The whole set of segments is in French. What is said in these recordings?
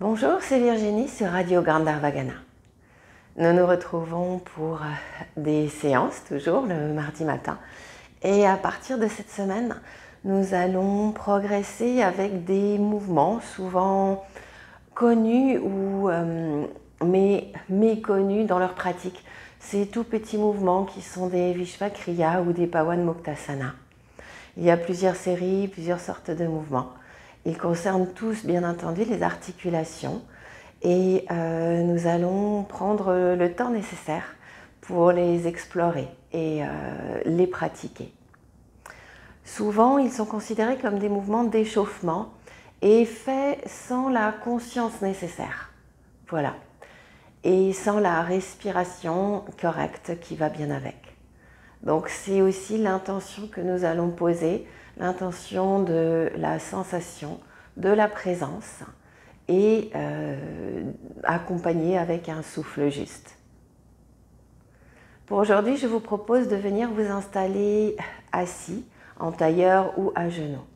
Bonjour, c'est Virginie sur Radio Gandharvagana. Nous nous retrouvons pour des séances, toujours le mardi matin. Et à partir de cette semaine, nous allons progresser avec des mouvements souvent connus mais méconnus dans leur pratique. Ces tout petits mouvements qui sont des Vishvakriya ou des Pawan Muktasana. Il y a plusieurs séries, plusieurs sortes de mouvements. Ils concernent tous, bien entendu, les articulations et nous allons prendre le temps nécessaire pour les explorer et les pratiquer. Souvent, ils sont considérés comme des mouvements d'échauffement et faits sans la conscience nécessaire. Voilà. Et sans la respiration correcte qui va bien avec. Donc c'est aussi l'intention que nous allons poser, l'intention de la sensation, de la présence et accompagnée avec un souffle juste. Pour aujourd'hui, je vous propose de venir vous installer assis, en tailleur ou à genoux.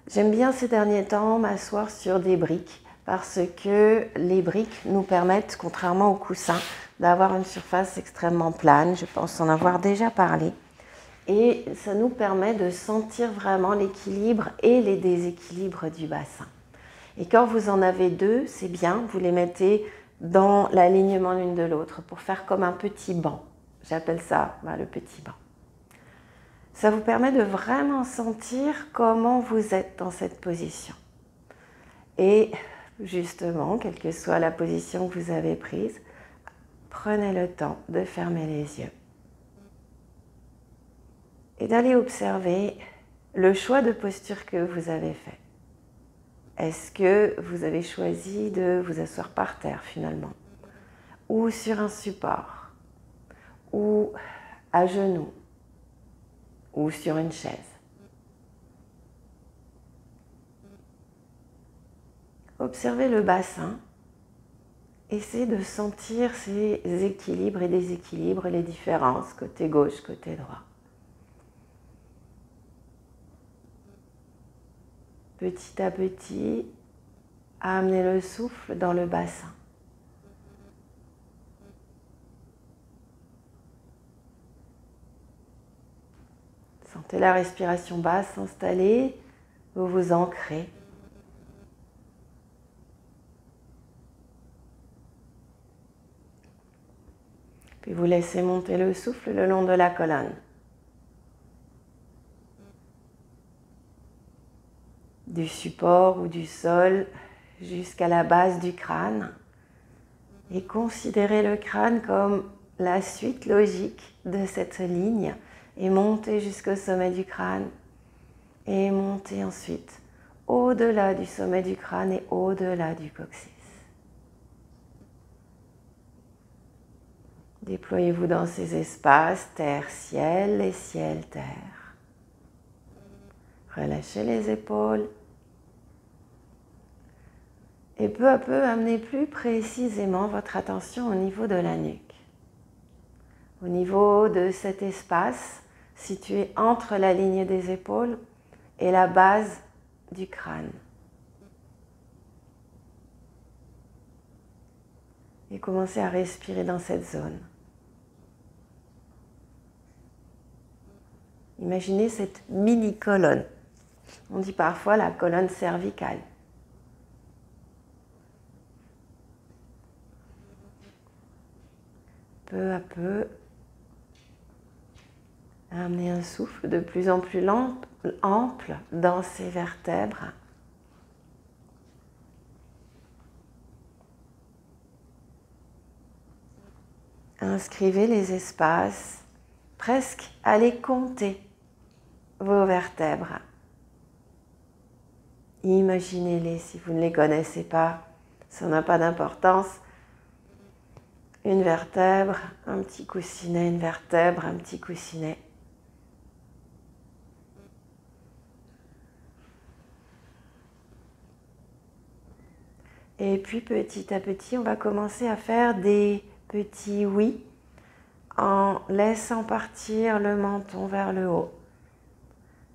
J'aime bien ces derniers temps m'asseoir sur des briques parce que les briques nous permettent, contrairement au coussin, d'avoir une surface extrêmement plane. Je pense en avoir déjà parlé. Et ça nous permet de sentir vraiment l'équilibre et les déséquilibres du bassin. Et quand vous en avez deux, c'est bien, vous les mettez dans l'alignement l'une de l'autre pour faire comme un petit banc. J'appelle ça le petit banc. Ça vous permet de vraiment sentir comment vous êtes dans cette position. Et justement, quelle que soit la position que vous avez prise, prenez le temps de fermer les yeux et d'aller observer le choix de posture que vous avez fait. Est-ce que vous avez choisi de vous asseoir par terre finalement, ou sur un support, ou à genoux, ou sur une chaise? Observez le bassin. Essayez de sentir ces équilibres et déséquilibres, les différences, côté gauche, côté droit. Petit à petit, amenez le souffle dans le bassin. Sentez la respiration basse s'installer, vous vous ancrez. Puis vous laissez monter le souffle le long de la colonne. Du support ou du sol jusqu'à la base du crâne. Et considérez le crâne comme la suite logique de cette ligne et montez jusqu'au sommet du crâne. Et montez ensuite au-delà du sommet du crâne et au-delà du coccyx. Déployez-vous dans ces espaces, terre-ciel et ciel-terre. Relâchez les épaules. Et peu à peu, amenez plus précisément votre attention au niveau de la nuque. Au niveau de cet espace situé entre la ligne des épaules et la base du crâne. Et commencez à respirer dans cette zone. Imaginez cette mini-colonne. On dit parfois la colonne cervicale. Peu à peu, amenez un souffle de plus en plus ample dans ces vertèbres. Inscrivez les espaces, presque allez compter vos vertèbres. Imaginez-les si vous ne les connaissez pas, ça n'a pas d'importance. Une vertèbre, un petit coussinet, une vertèbre, un petit coussinet. Et puis petit à petit, on va commencer à faire des petits oui en laissant partir le menton vers le haut.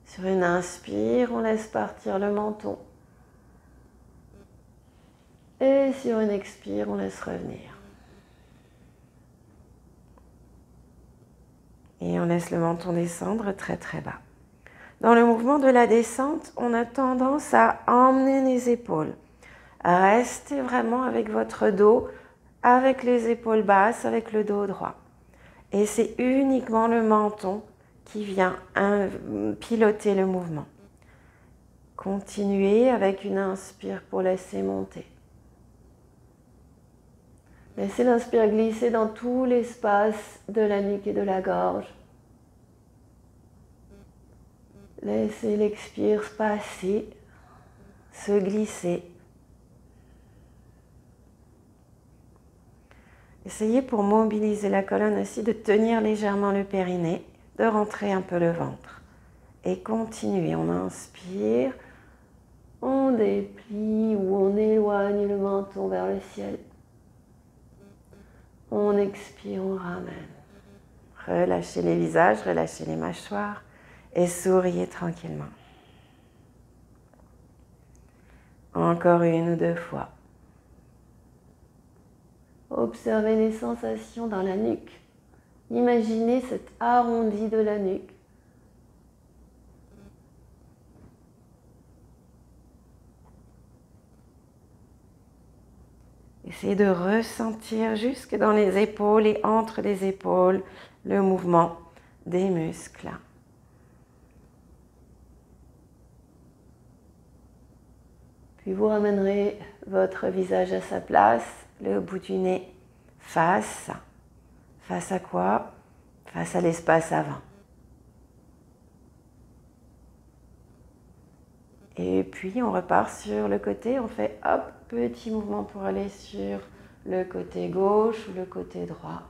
Sur une inspire, on laisse partir le menton. Et sur une expire, on laisse revenir. Et on laisse le menton descendre très très bas. Dans le mouvement de la descente, on a tendance à emmener les épaules. Restez vraiment avec votre dos, avec les épaules basses, avec le dos droit. Et c'est uniquement le menton qui vient piloter le mouvement. Continuez avec une inspire pour laisser monter. Laissez l'inspire glisser dans tout l'espace de la nuque et de la gorge. Laissez l'expire passer, se glisser. Essayez pour mobiliser la colonne aussi de tenir légèrement le périnée, de rentrer un peu le ventre. Et continuez, on inspire, on déplie ou on éloigne le menton vers le ciel. On expire, on ramène. Relâchez les visages, relâchez les mâchoires et souriez tranquillement. Encore une ou deux fois. Observez les sensations dans la nuque. Imaginez cet arrondi de la nuque. Essayez de ressentir jusque dans les épaules et entre les épaules le mouvement des muscles. Puis vous ramènerez votre visage à sa place, le bout du nez face. Face à quoi? Face à l'espace avant. Et puis on repart sur le côté, on fait hop, petit mouvement pour aller sur le côté gauche ou le côté droit.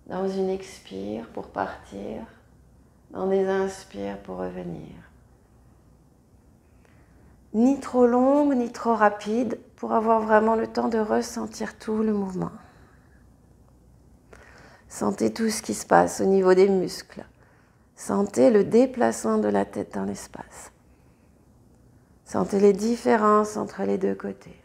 Dans une expire pour partir, dans des inspires pour revenir. Ni trop longue, ni trop rapide, pour avoir vraiment le temps de ressentir tout le mouvement. Sentez tout ce qui se passe au niveau des muscles. Sentez le déplacement de la tête dans l'espace. Sentez les différences entre les deux côtés.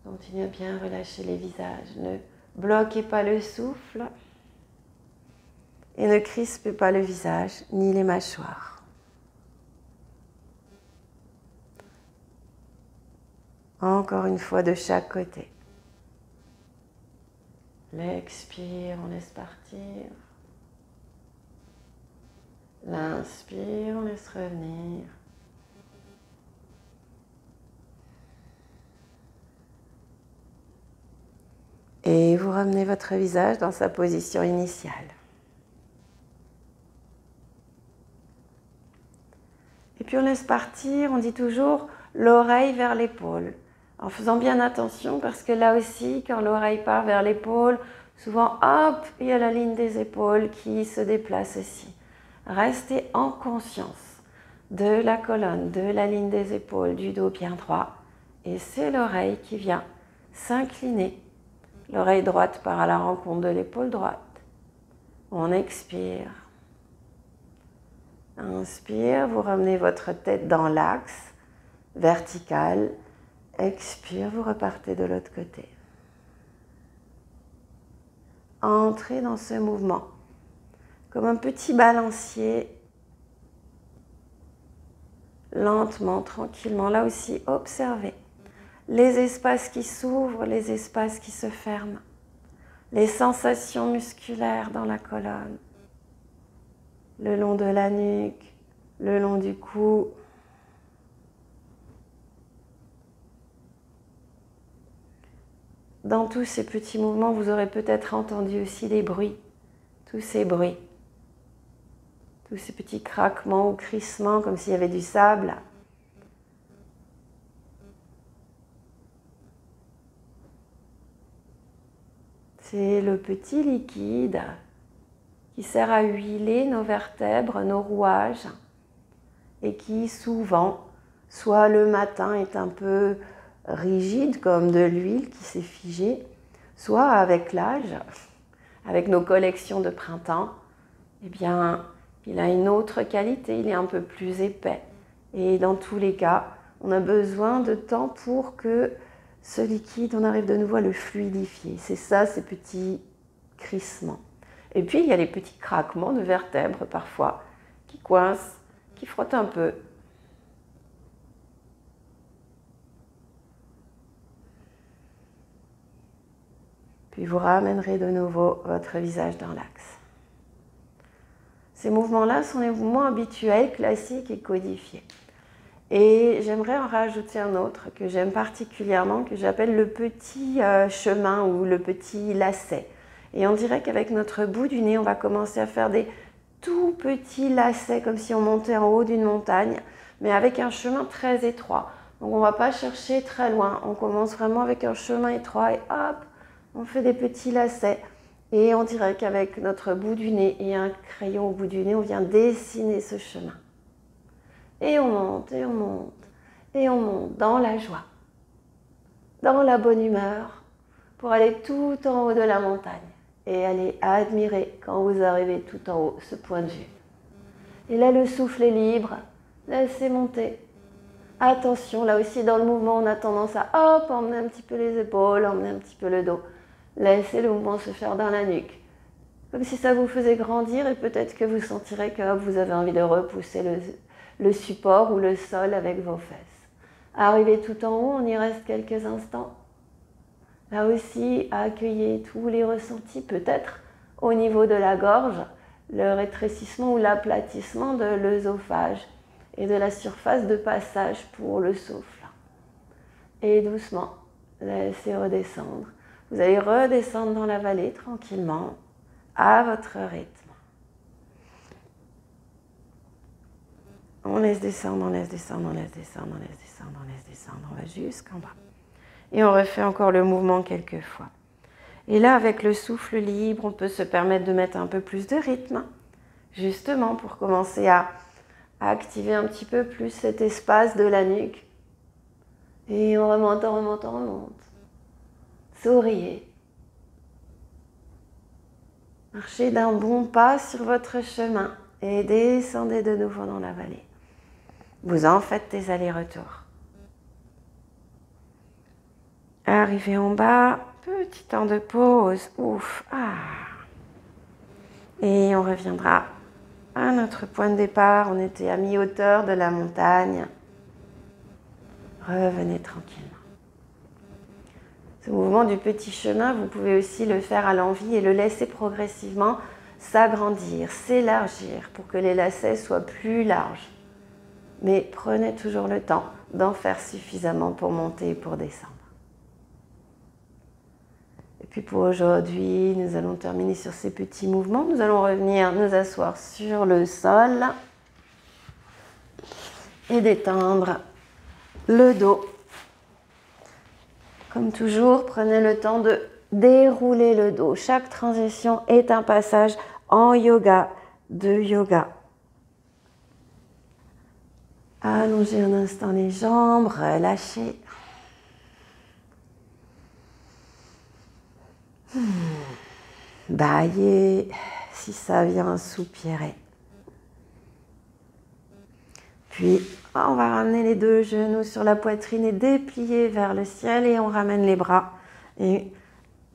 Continuez à bien relâcher les visages. Ne bloquez pas le souffle et ne crispez pas le visage ni les mâchoires. Encore une fois de chaque côté. L'expire, on laisse partir. L'inspire, on laisse revenir. Et vous ramenez votre visage dans sa position initiale. Et puis on laisse partir, on dit toujours l'oreille vers l'épaule. En faisant bien attention parce que là aussi, quand l'oreille part vers l'épaule, souvent, hop, il y a la ligne des épaules qui se déplace aussi. Restez en conscience de la colonne, de la ligne des épaules, du dos bien droit. Et c'est l'oreille qui vient s'incliner. L'oreille droite part à la rencontre de l'épaule droite. On expire. Inspire, vous ramenez votre tête dans l'axe vertical. Expire, vous repartez de l'autre côté. Entrez dans ce mouvement comme un petit balancier, lentement, tranquillement. Là aussi, observez les espaces qui s'ouvrent, les espaces qui se ferment, les sensations musculaires dans la colonne, le long de la nuque, le long du cou. Dans tous ces petits mouvements, vous aurez peut-être entendu aussi des bruits, tous ces bruits. Tous ces petits craquements ou crissements comme s'il y avait du sable. C'est le petit liquide qui sert à huiler nos vertèbres, nos rouages et qui souvent, soit le matin est un peu rigide comme de l'huile qui s'est figée, soit avec l'âge, avec nos collections de printemps, eh bien, il a une autre qualité, il est un peu plus épais. Et dans tous les cas, on a besoin de temps pour que ce liquide, on arrive de nouveau à le fluidifier. C'est ça, ces petits crissements. Et puis, il y a les petits craquements de vertèbres parfois, qui coincent, qui frottent un peu. Puis vous ramènerez de nouveau votre visage dans l'axe. Ces mouvements-là sont les mouvements habituels, classiques et codifiés. Et j'aimerais en rajouter un autre que j'aime particulièrement, que j'appelle le petit chemin ou le petit lacet. Et on dirait qu'avec notre bout du nez, on va commencer à faire des tout petits lacets, comme si on montait en haut d'une montagne, mais avec un chemin très étroit. Donc on ne va pas chercher très loin, on commence vraiment avec un chemin étroit et hop, on fait des petits lacets. Et on dirait qu'avec notre bout du nez et un crayon au bout du nez, on vient dessiner ce chemin. Et on monte, et on monte, et on monte dans la joie, dans la bonne humeur, pour aller tout en haut de la montagne et aller admirer quand vous arrivez tout en haut ce point de vue. Et là, le souffle est libre, laissez monter. Attention, là aussi dans le mouvement, on a tendance à hop, emmener un petit peu les épaules, emmener un petit peu le dos. Laissez le mouvement se faire dans la nuque, comme si ça vous faisait grandir et peut-être que vous sentirez que hop, vous avez envie de repousser le support ou le sol avec vos fesses. Arrivez tout en haut, on y reste quelques instants. Là aussi, accueillez tous les ressentis, peut-être au niveau de la gorge, le rétrécissement ou l'aplatissement de l'œsophage et de la surface de passage pour le souffle. Et doucement, laissez redescendre. Vous allez redescendre dans la vallée tranquillement, à votre rythme. On laisse descendre, on laisse descendre, on laisse descendre, on laisse descendre, on laisse descendre, on va jusqu'en bas. Et on refait encore le mouvement quelques fois. Et là, avec le souffle libre, on peut se permettre de mettre un peu plus de rythme, justement pour commencer à activer un petit peu plus cet espace de la nuque. Et on remonte, on remonte, on remonte. Souriez. Marchez d'un bon pas sur votre chemin et descendez de nouveau dans la vallée. Vous en faites des allers-retours. Arrivez en bas, petit temps de pause. Ouf, Et on reviendra à notre point de départ. On était à mi-hauteur de la montagne. Revenez tranquillement. Ce mouvement du petit chemin, vous pouvez aussi le faire à l'envie et le laisser progressivement s'agrandir, s'élargir pour que les lacets soient plus larges. Mais prenez toujours le temps d'en faire suffisamment pour monter et pour descendre. Et puis pour aujourd'hui, nous allons terminer sur ces petits mouvements. Nous allons revenir nous asseoir sur le sol et détendre le dos. Comme toujours, prenez le temps de dérouler le dos. Chaque transition est un passage en yoga, de yoga. Allongez un instant les jambes, relâchez. Baillez, si ça vient, soupirez. Puis, on va ramener les deux genoux sur la poitrine et déplier vers le ciel et on ramène les bras. Et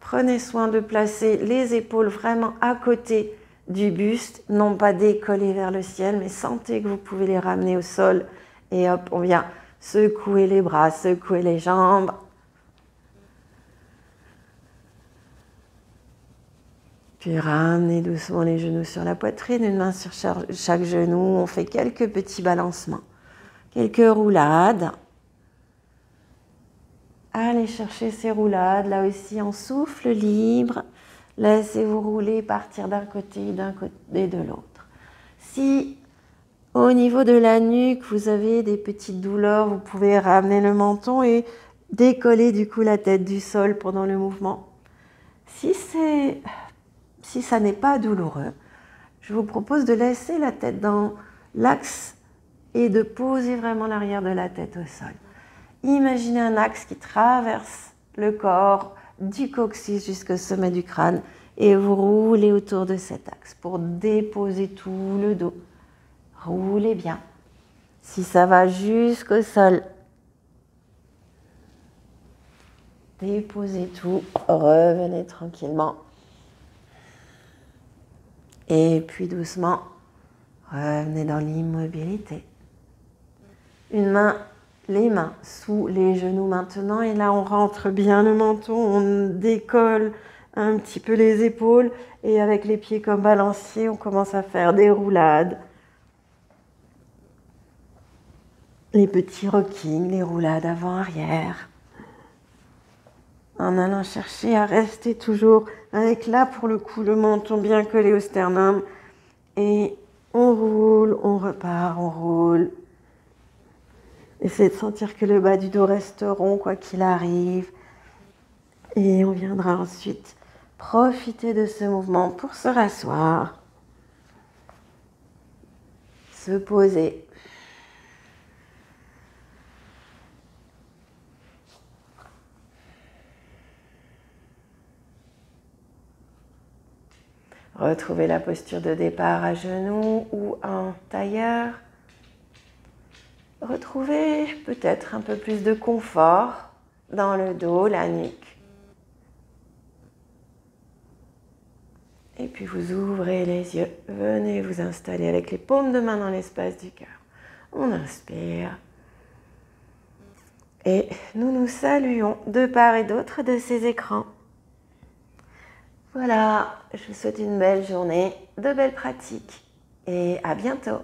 prenez soin de placer les épaules vraiment à côté du buste, non pas décollées vers le ciel, mais sentez que vous pouvez les ramener au sol. Et hop, on vient secouer les bras, secouer les jambes. Puis ramenez doucement les genoux sur la poitrine, une main sur chaque genou. On fait quelques petits balancements, quelques roulades. Allez chercher ces roulades, là aussi en souffle libre. Laissez-vous rouler, partir d'un côté et de l'autre. Si au niveau de la nuque, vous avez des petites douleurs, vous pouvez ramener le menton et décoller du coup la tête du sol pendant le mouvement. Si ça n'est pas douloureux, je vous propose de laisser la tête dans l'axe et de poser vraiment l'arrière de la tête au sol. Imaginez un axe qui traverse le corps du coccyx jusqu'au sommet du crâne et vous roulez autour de cet axe pour déposer tout le dos. Roulez bien. Si ça va jusqu'au sol, déposez tout, revenez tranquillement. Et puis doucement, revenez dans l'immobilité. Une main, les mains sous les genoux maintenant. Et là, on rentre bien le menton, on décolle un petit peu les épaules. Et avec les pieds comme balanciers, on commence à faire des roulades. Les petits rockings, les roulades avant-arrière. En allant chercher à rester toujours avec là, pour le coup, le menton bien collé au sternum. Et on roule, on repart, on roule. Essayez de sentir que le bas du dos reste rond, quoi qu'il arrive. Et on viendra ensuite profiter de ce mouvement pour se rasseoir. Se poser. Retrouvez la posture de départ à genoux ou en tailleur. Retrouvez peut-être un peu plus de confort dans le dos, la nuque. Et puis vous ouvrez les yeux. Venez vous installer avec les paumes de main dans l'espace du cœur. On inspire. Et nous nous saluons de part et d'autre de ces écrans. Voilà, je vous souhaite une belle journée, de belles pratiques et à bientôt.